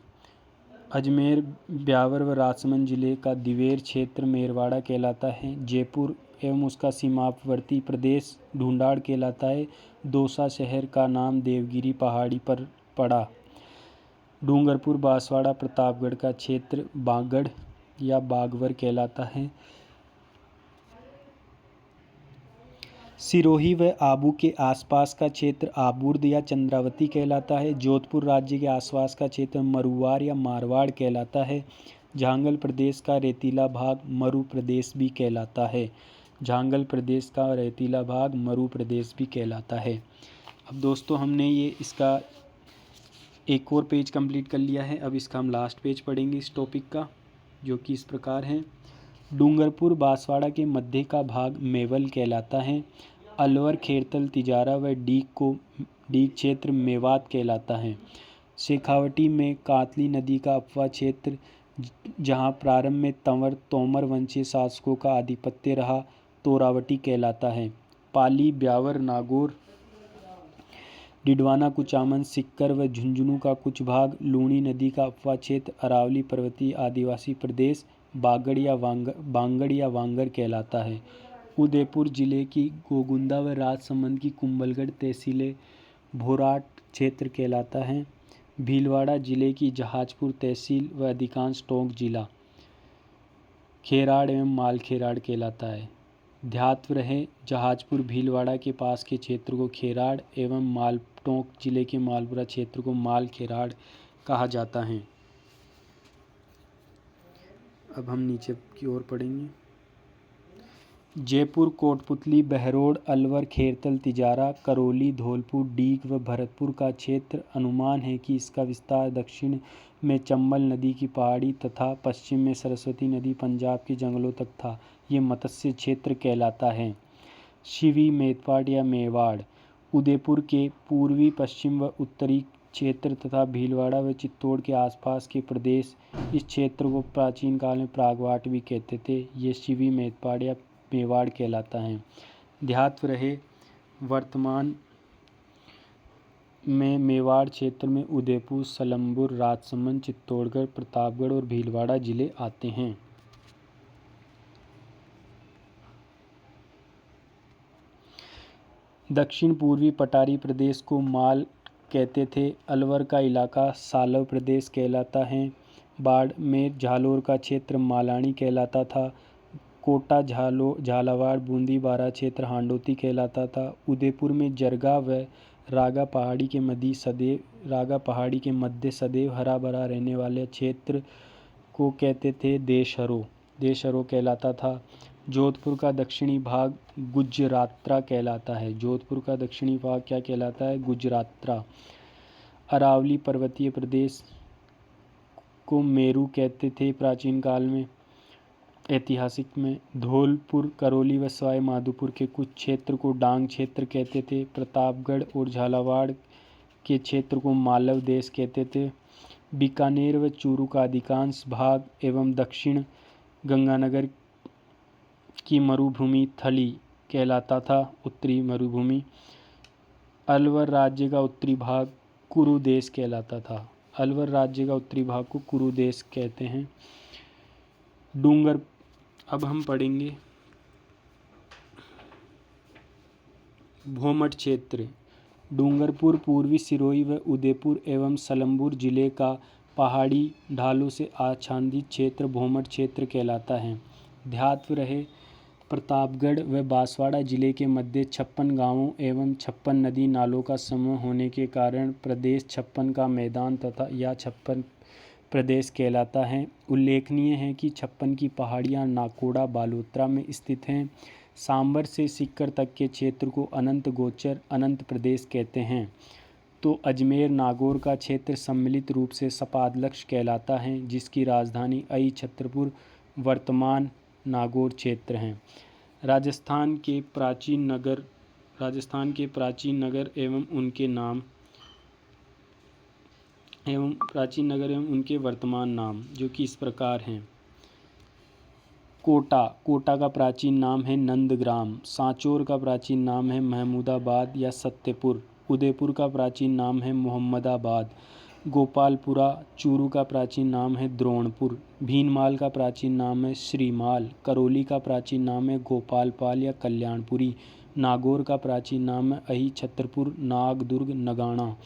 अजमेर, ब्यावर व राजसमंद जिले का दिवेर क्षेत्र मेरवाड़ा कहलाता है। जयपुर एवं उसका सीमावर्ती प्रदेश ढूंढाड़ कहलाता है। दौसा शहर का नाम देवगिरी पहाड़ी पर पड़ा। डूंगरपुर बांसवाड़ा प्रतापगढ़ का क्षेत्र बागड़ या बागवर कहलाता है। सिरोही व आबू के आसपास का क्षेत्र आबूर्द या चंद्रावती कहलाता है। जोधपुर राज्य के आसपास का क्षेत्र मरुवार या मारवाड़ कहलाता है। झांगल प्रदेश का रेतीला भाग मरु प्रदेश भी कहलाता है। झांगल प्रदेश का रेतीला भाग मरु प्रदेश भी कहलाता है। अब दोस्तों हमने ये इसका एक और पेज कंप्लीट कर लिया है। अब इसका हम लास्ट पेज पढ़ेंगे इस टॉपिक का, जो कि इस प्रकार है। डूंगरपुर बांसवाड़ा के मध्य का भाग मेवल कहलाता है। अलवर, खेरतल, तिजारा व डीग क्षेत्र मेवात कहलाता है। शेखावटी में कातली नदी का अपवा क्षेत्र, जहाँ प्रारंभ में तोमर वंशीय शासकों का आधिपत्य रहा, तोरावटी कहलाता है। पाली, ब्यावर, नागौर, डिडवाना, कुचामन, सिक्कर व झुंझुनू का कुछ भाग, लूणी नदी का अपवा क्षेत्र, अरावली पर्वतीय आदिवासी प्रदेश, बांगड़ या वांगर कहलाता है। उदयपुर जिले की गोगुंदा व राजसमंद की कुंभलगढ़ तहसीलें भोराट क्षेत्र कहलाता है। भीलवाड़ा जिले की जहाजपुर तहसील व अधिकांश टोंक जिला खेराड़ एवं मालखेराड़ कहलाता है। ध्यात्व रहे जहाजपुर भीलवाड़ा के पास के क्षेत्र को खेराड़ एवं मालटोंक जिले के मालपुरा क्षेत्र को मालखेराड़ कहा जाता है। अब हम नीचे की ओर पढ़ेंगे। जयपुर, कोटपुतली, बहरोड, अलवर, खेरतल, तिजारा, करौली, धौलपुर, डीग व भरतपुर का क्षेत्र अनुमान है कि इसका विस्तार दक्षिण में चंबल नदी की पहाड़ी तथा पश्चिम में सरस्वती नदी पंजाब के जंगलों तक था। ये मत्स्य क्षेत्र कहलाता है। शिवी, मेदपाट या मेवाड़, उदयपुर के पूर्वी, पश्चिम व उत्तरी क्षेत्र तथा भीलवाड़ा व चित्तौड़ के आसपास के प्रदेश इस क्षेत्र को प्राचीन काल में प्रागवाट भी कहते थे। ये शिवी, मेदपाट या मेवाड़ कहलाता है। ध्यात्व रहे, वर्तमान में मेवाड़ क्षेत्र में उदयपुर, सलम्बुर, राजसमंद, चित्तौड़गढ़, प्रतापगढ़ और भीलवाड़ा जिले आते हैं। दक्षिण पूर्वी पठारी प्रदेश को माल कहते थे। अलवर का इलाका सालव प्रदेश कहलाता है। बाड़मेर, झालोर का क्षेत्र मालानी कहलाता था। कोटा, झालावाड़, बूंदी, बारा क्षेत्र हांडोती कहलाता था। उदयपुर में जरगा व रागा पहाड़ी के मध्य सदैव हरा भरा रहने वाले क्षेत्र को कहते थे देशहरों कहलाता था। जोधपुर का दक्षिणी भाग गुजरात्रा कहलाता है। जोधपुर का दक्षिणी भाग क्या कहलाता है? गुजरात्रा। अरावली पर्वतीय प्रदेश को मेरू कहते थे प्राचीन काल में। ऐतिहासिक में धौलपुर, करौली व सवाई माधोपुर के कुछ क्षेत्र को डांग क्षेत्र कहते थे। प्रतापगढ़ और झालावाड़ के क्षेत्र को मालव देश कहते थे। बीकानेर व चूरू का अधिकांश भाग एवं दक्षिण गंगानगर की मरुभूमि थली कहलाता था, उत्तरी मरुभूमि। अलवर राज्य का उत्तरी भाग कुरु देश कहलाता था। अलवर राज्य का उत्तरी भाग को कुरु देश कहते हैं। डूंगर, अब हम पढ़ेंगे भौमट क्षेत्र। डूंगरपुर पूर्वी सिरोही व उदयपुर एवं सलम्बुर जिले का पहाड़ी ढालों से आच्छादित क्षेत्र भौमट क्षेत्र कहलाता है। ध्यात्व रहे, प्रतापगढ़ व बांसवाड़ा जिले के मध्य 56 गांवों एवं 56 नदी नालों का समूह होने के कारण प्रदेश 56 का मैदान तथा या 56 प्रदेश कहलाता है। उल्लेखनीय है कि 56 की पहाड़ियाँ नाकोड़ा बालोतरा में स्थित हैं। सांबर से सीकर तक के क्षेत्र को अनंत गोचर अनंत प्रदेश कहते हैं। तो अजमेर नागौर का क्षेत्र सम्मिलित रूप से सपादलक्ष कहलाता है, जिसकी राजधानी अई छत्रपुर वर्तमान नागौर क्षेत्र हैं। राजस्थान के प्राचीन नगर एवं उनके वर्तमान नाम जो कि इस प्रकार हैं। कोटा का प्राचीन नाम है नंदग्राम। सांचौर का प्राचीन नाम है महमूदाबाद या सत्यपुर। उदयपुर का प्राचीन नाम है मोहम्मदाबाद। गोपालपुरा। चूरू का प्राचीन नाम है द्रोणपुर। भीनमाल का प्राचीन नाम है श्रीमाल। करौली का प्राचीन नाम है गोपालपाल या कल्याणपुरी। नागौर का प्राचीन नाम है अहि छत्रपुर, नागदुर्ग, नगाना।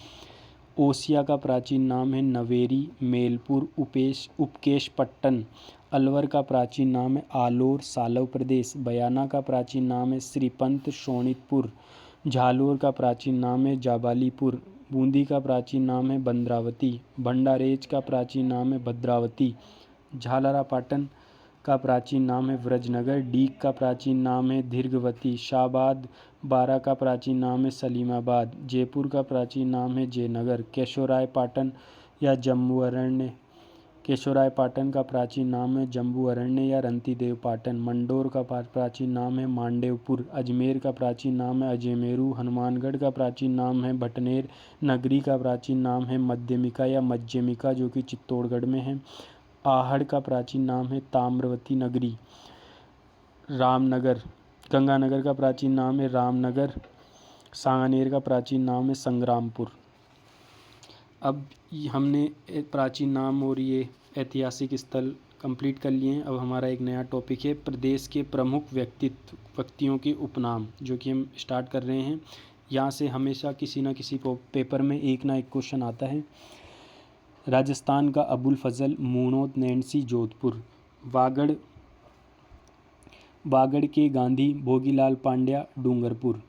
ओसिया का प्राचीन नाम है नवेरी, मेलपुर, उपकेशपट्टन। अलवर का प्राचीन नाम है आलोर, सालव प्रदेश। बयाना का प्राचीन नाम है श्रीपंत, शोणितपुर। झालोर का प्राचीन नाम है जाबालीपुर। बूंदी का प्राचीन नाम है बंद्रावती। भंडारेज का प्राचीन नाम है भद्रावती। झालरापाटन का प्राचीन नाम है व्रजनगर। डीग का प्राचीन नाम है दीर्घवती। शाहबाद बारा का प्राचीन नाम है सलीमाबाद। जयपुर का प्राचीन नाम है जयनगर। केशोरायपाटन का प्राचीन नाम है जम्बू अरण्य या रंतीदेव पाटन। मंडोर का प्राचीन नाम है मांडेवपुर। अजमेर का प्राचीन नाम है अजयमेरू। हनुमानगढ़ का प्राचीन नाम है भटनेर। नगरी का प्राचीन नाम है मध्यमिका या मध्यमिका जो कि चित्तौड़गढ़ में है। आहड़ का प्राचीन नाम है ताम्रवती नगरी। गंगानगर का प्राचीन नाम है रामनगर। सांगानेर का प्राचीन नाम है संग्रामपुर। अब हमने प्राचीन नाम और ये ऐतिहासिक स्थल कंप्लीट कर लिए हैं। अब हमारा एक नया टॉपिक है प्रदेश के प्रमुख व्यक्तियों के उपनाम, जो कि हम स्टार्ट कर रहे हैं। यहाँ से हमेशा किसी न किसी पेपर में एक ना एक क्वेश्चन आता है। राजस्थान का अबुल फजल, मूणोत नैन्सी, जोधपुर। बागड़ के गांधी भोगीलाल पांड्या, डूंगरपुर।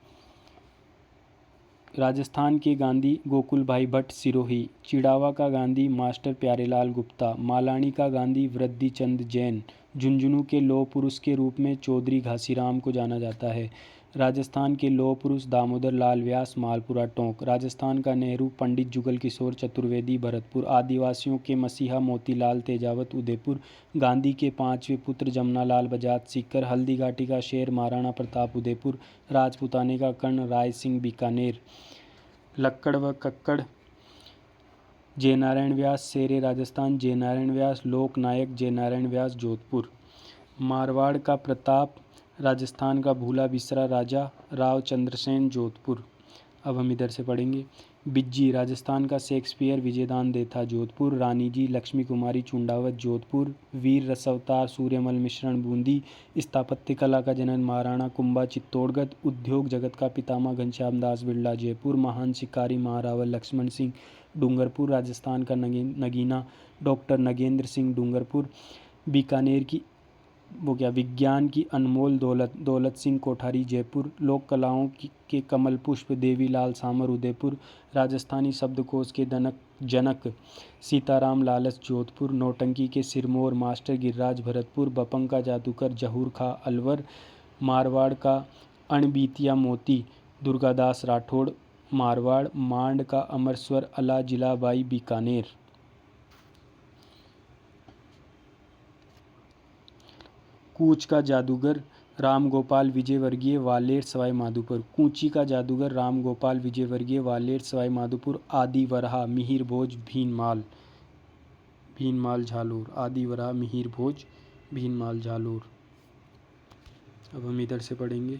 राजस्थान के गांधी गोकुल भाई भट्ट, सिरोही। चिड़ावा का गांधी मास्टर प्यारेलाल गुप्ता, मालानी का गांधी वृद्धिचंद जैन, झुंझुनू के लौह पुरुष के रूप में चौधरी घासीराम को जाना जाता है। राजस्थान के लौह पुरुष दामोदर लाल व्यास मालपुरा टोंक, राजस्थान का नेहरू पंडित जुगल किशोर चतुर्वेदी भरतपुर, आदिवासियों के मसीहा मोतीलाल तेजावत उदयपुर, गांधी के पांचवें पुत्र जमनालाल बजाज सीकर, हल्दी घाटी का शेर महाराणा प्रताप उदयपुर, राजपुताने का कर्ण राय सिंह बीकानेर, लक्कड़ व कक्कड़ जयनारायण व्यास शेरे राजस्थान, जयनारायण व्यास लोक नायक जयनारायण व्यास जोधपुर, मारवाड़ का प्रताप राजस्थान का भूला बिसरा राजा राव चंद्रसेन जोधपुर। अब हम इधर से पढ़ेंगे। बिज्जी राजस्थान का शेक्सपियर विजयदान देथा जोधपुर, रानी जी लक्ष्मी कुमारी चुंडावत जोधपुर, वीर रसवतार सूर्यमल मिश्रण बूंदी, स्थापत्य कला का जनक महाराणा कुंभा चित्तौड़गढ़, उद्योग जगत का पितामह घनश्याम दास बिरला जयपुर, महान शिकारी महारावल लक्ष्मण सिंह डूंगरपुर, राजस्थान का नगीना डॉक्टर नगेंद्र सिंह डूंगरपुर, बीकानेर की विज्ञान की अनमोल दौलत सिंह कोठारी जयपुर, लोक कलाओं के कमल पुष्प देवीलाल सामर उदयपुर, राजस्थानी शब्दकोश के जनक सीताराम लालच जोधपुर, नौटंकी के सिरमौर मास्टर गिरिराज भरतपुर, बपंग का जादूगर जहूर खां अलवर, मारवाड़ का अणबीतिया मोती दुर्गादास राठौड़ मारवाड़, मांड का अमरस्वर अला जिलाबाई बीकानेर। कूच का जादूगर रामगोपाल विजयवर्गीय वालेर सवाई माधोपुर, कूची का जादूगर रामगोपाल विजयवर्गीय वालेर सवाई माधोपुर, आदि वरहा मिहिर भोज भीनमाल झालोर, आदि वरहा मिहिर भोज भीनमाल झालोर। अब हम इधर से पढ़ेंगे।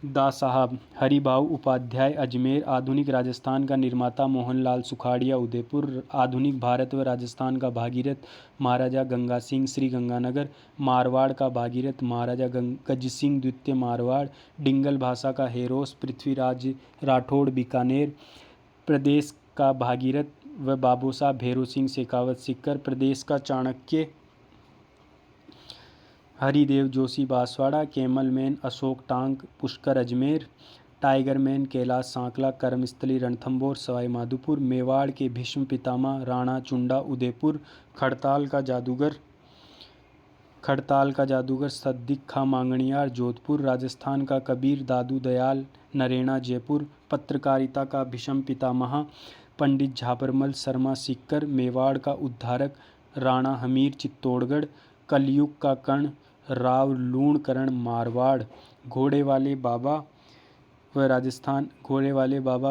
दा साहब हरिभाऊ उपाध्याय अजमेर, आधुनिक राजस्थान का निर्माता मोहनलाल सुखाड़िया उदयपुर, आधुनिक भारत व राजस्थान का भागीरथ महाराजा गंगा सिंह श्रीगंगानगर, मारवाड़ का भागीरथ महाराजा गज सिंह द्वितीय मारवाड़, डिंगल भाषा का हेरोस पृथ्वीराज राठौड़ बीकानेर, प्रदेश का भागीरथ व बाबूसाहब भैरू सिंह शेखावत सीकर, प्रदेश का चाणक्य हरिदेव जोशी बांसवाड़ा, कैमल मैन अशोक टांग पुष्कर अजमेर, टाइगर मैन कैलाश सांकला कर्मस्थली रणथंभौर सवाई माधोपुर, मेवाड़ के भीष्म पितामह राणा चुंडा उदयपुर, खड़ताल का जादूगर सद्दिक खां मांगणियार जोधपुर, राजस्थान का कबीर दादू दयाल नरेना जयपुर, पत्रकारिता का भीष्म पितामह पंडित झाबरमल शर्मा सीकर, मेवाड़ का उद्धारक राणा हमीर चित्तौड़गढ़, कलयुग का कर्ण राव लूणकरण मारवाड़, घोड़े वाले बाबा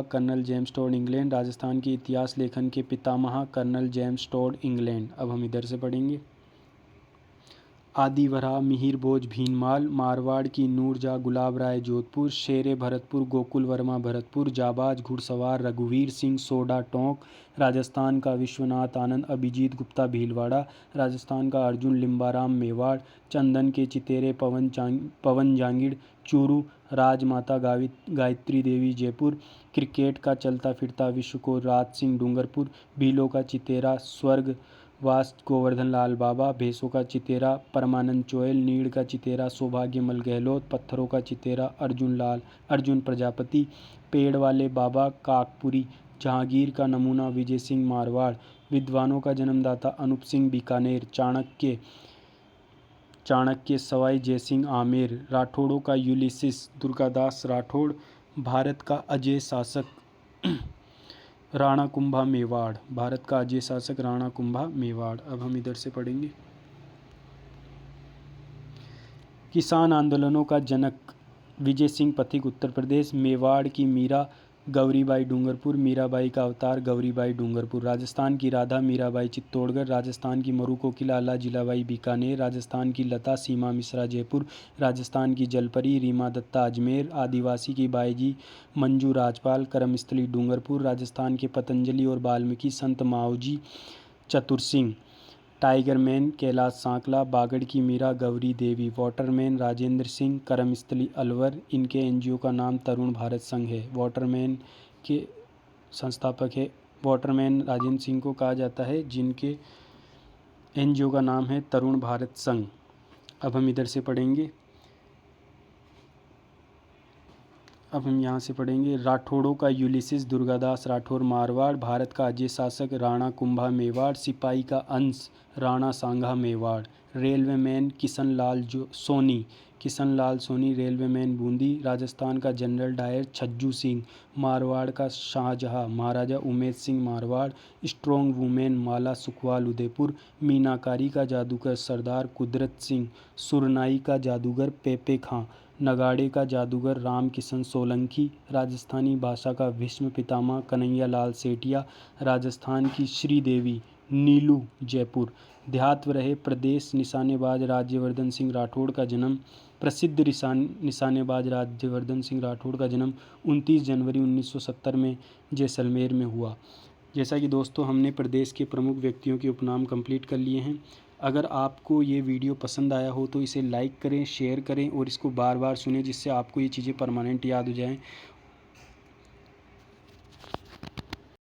colonel James Tod England, Rajasthan के इतिहास लेखन के पितामह कर्नल जेम्स टॉड इंग्लैंड। अब हम इधर से पढ़ेंगे। आदि वरहा मिहिर भोज भीनमाल, मारवाड़ की नूरजहाँ गुलाब राय जोधपुर, शेरे भरतपुर गोकुल वर्मा भरतपुर, जाबाज घुड़सवार रघुवीर सिंह सोडा टोंक, राजस्थान का विश्वनाथ आनंद अभिजीत गुप्ता भीलवाड़ा, राजस्थान का अर्जुन लिम्बाराम मेवाड़, चंदन के चितेरे पवन जांगिड़ चूरू, राजमाता गायत्री देवी जयपुर, क्रिकेट का चलता फिरता विश्व को राज सिंह डूंगरपुर, भीलों का चितेरा स्वर्ग वास गोवर्धन लाल बाबा, भैंसों का चितेरा परमानंद चोयल, नीड़ का चितेरा सौभाग्यमल गहलोत, पत्थरों का चितेरा अर्जुन प्रजापति, पेड़ वाले बाबा काकपुरी, जहांगीर का नमूना विजय सिंह मारवाड़, विद्वानों का जन्मदाता अनूप सिंह बीकानेर, चाणक्य सवाई जयसिंह आमेर, राठौड़ों का यूलिसिस दुर्गादास राठौड़, भारत का अजय शासक राणा कुंभा मेवाड़, अब हम इधर से पढ़ेंगे। किसान आंदोलनों का जनक विजय सिंह पथिक उत्तर प्रदेश, मेवाड़ की मीरा गौरीबाई डूंगरपुर, मीराबाई का अवतार गौरीबाई डूंगरपुर, राजस्थान की राधा मीराबाई चित्तौड़गढ़, राजस्थान की मरु कोकिला अला जिलाबाई बीकानेर, राजस्थान की लता सीमा मिश्रा जयपुर, राजस्थान की जलपरी रीमा दत्ता अजमेर, आदिवासी की बाईजी मंजू राजपाल कर्मस्थली डूंगरपुर, राजस्थान के पतंजलि और वाल्मीकि संत मावजी चतुर सिंह, टाइगर मैन कैलाश सांकला, बागड़ की मीरा गौरी देवी, वाटरमैन राजेंद्र सिंह कर्मस्थली अलवर, इनके एनजीओ का नाम तरुण भारत संघ है। वाटरमैन के संस्थापक है, वाटरमैन राजेंद्र सिंह को कहा जाता है, जिनके एनजीओ का नाम है तरुण भारत संघ। अब हम इधर से पढ़ेंगे। अब हम यहाँ से पढ़ेंगे। राठौड़ों का यूलिसिस दुर्गादास राठौर मारवाड़। भारत का अजय शासक राणा कुंभा मेवाड़। सिपाही का अंश राणा सांगा मेवाड़। Railwaymen Kishan Lal Soni railwaymen Bundi. राजस्थान का जनरल डायर छज्जू सिंह। मारवाड़ का शाहजहाँ महाराजा उमेद सिंह मारवाड़। स्ट्रॉन्ग वुमेन माला सुखवाल उदयपुर। मीनाकारी का जादूगर सरदार कुदरत सिंह। सुरनाई का जादूगर पेपे खां। नगाड़े का जादूगर राम किशन सोलंकी। राजस्थानी भाषा का भीष्म पितामह कन्हैया लाल सेठिया। राजस्थान की श्रीदेवी नीलू जयपुर। ध्यात्व रहे प्रदेश निशानेबाज राज्यवर्धन सिंह राठौड़ का जन्म। प्रसिद्ध निशानेबाज राज्यवर्धन सिंह राठौड़ का जन्म 29 जनवरी 1970 में जैसलमेर में हुआ। जैसा कि दोस्तों हमने प्रदेश के प्रमुख व्यक्तियों के उपनाम कंप्लीट कर लिए हैं। अगर आपको ये वीडियो पसंद आया हो तो इसे लाइक करें, शेयर करें और इसको बार बार सुनें, जिससे आपको ये चीज़ें परमानेंट याद हो जाएं।